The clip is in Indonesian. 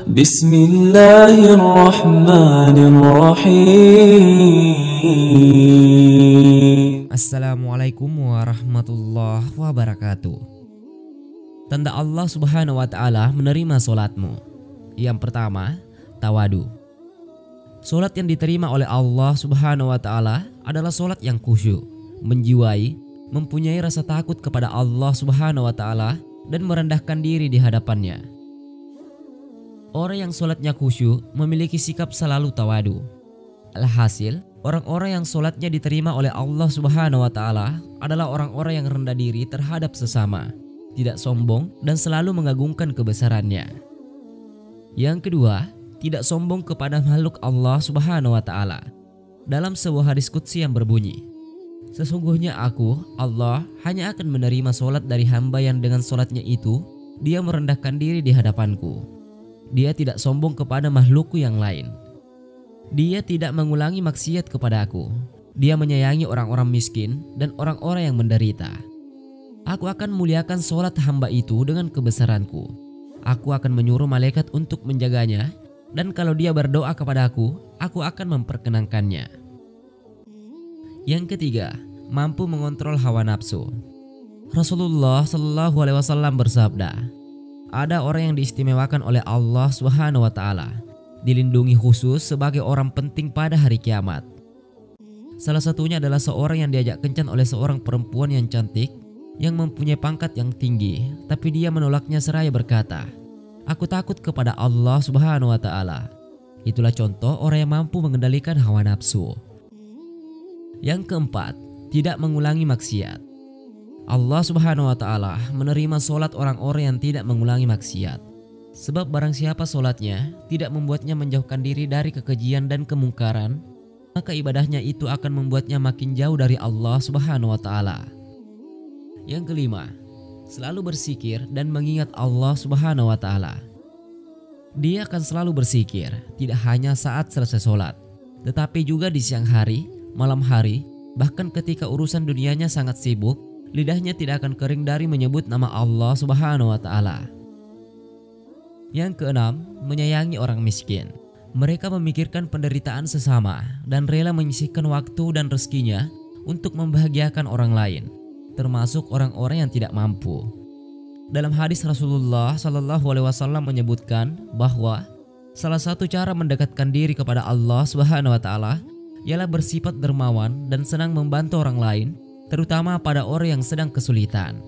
بسم الله الرحمن الرحيم. Assalamualaikum warahmatullahi wabarakatuh. Tanda Allah Subhanahu wa Ta'ala menerima solatmu. Yang pertama, tawadu. Solat yang diterima oleh Allah Subhanahu wa Ta'ala adalah solat yang khusyuk, menjiwai, mempunyai rasa takut kepada Allah Subhanahu wa Ta'ala dan merendahkan diri di hadapannya. Orang yang solatnya khusyuk memiliki sikap selalu tawadu. Alhasil, orang-orang yang solatnya diterima oleh Allah Subhanahu wa Ta'ala adalah orang-orang yang rendah diri terhadap sesama, tidak sombong dan selalu mengagungkan kebesarannya. Yang kedua, tidak sombong kepada makhluk Allah Subhanahu wa Ta'ala. Dalam sebuah hadis qudsi yang berbunyi, sesungguhnya aku, Allah, hanya akan menerima solat dari hamba yang dengan solatnya itu dia merendahkan diri di hadapanku. Dia tidak sombong kepada makhlukku yang lain. Dia tidak mengulangi maksiat kepada aku. Dia menyayangi orang-orang miskin dan orang-orang yang menderita. Aku akan muliakan solat hamba itu dengan kebesaranku. Aku akan menyuruh malaikat untuk menjaganya, dan kalau dia berdoa kepada aku akan memperkenankannya. Yang ketiga, mampu mengontrol hawa nafsu. Rasulullah Shallallahu Alaihi Wasallam bersabda, ada orang yang diistimewakan oleh Allah Subhanahu wa Ta'ala, dilindungi khusus sebagai orang penting pada hari kiamat. Salah satunya adalah seorang yang diajak kencan oleh seorang perempuan yang cantik, yang mempunyai pangkat yang tinggi, tapi dia menolaknya seraya berkata, aku takut kepada Allah Subhanahu wa Ta'ala. Itulah contoh orang yang mampu mengendalikan hawa nafsu. Yang keempat, tidak mengulangi maksiat. Allah Subhanahu wa Ta'ala menerima solat orang-orang yang tidak mengulangi maksiat. Sebab barang siapa solatnya tidak membuatnya menjauhkan diri dari kekejian dan kemungkaran, maka ibadahnya itu akan membuatnya makin jauh dari Allah Subhanahu wa Ta'ala. Yang kelima, selalu berzikir dan mengingat Allah Subhanahu wa Ta'ala. Dia akan selalu berzikir, tidak hanya saat selesai solat, tetapi juga di siang hari, malam hari, bahkan ketika urusan dunianya sangat sibuk, lidahnya tidak akan kering dari menyebut nama Allah Subhanahu wa Ta'ala. Yang keenam, menyayangi orang miskin. Mereka memikirkan penderitaan sesama dan rela menyisihkan waktu dan rezekinya untuk membahagiakan orang lain, termasuk orang-orang yang tidak mampu. Dalam hadis Rasulullah Shallallahu Alaihi Wasallam menyebutkan bahwa salah satu cara mendekatkan diri kepada Allah Subhanahu wa Ta'ala ialah bersifat dermawan dan senang membantu orang lain, terutama pada orang yang sedang kesulitan.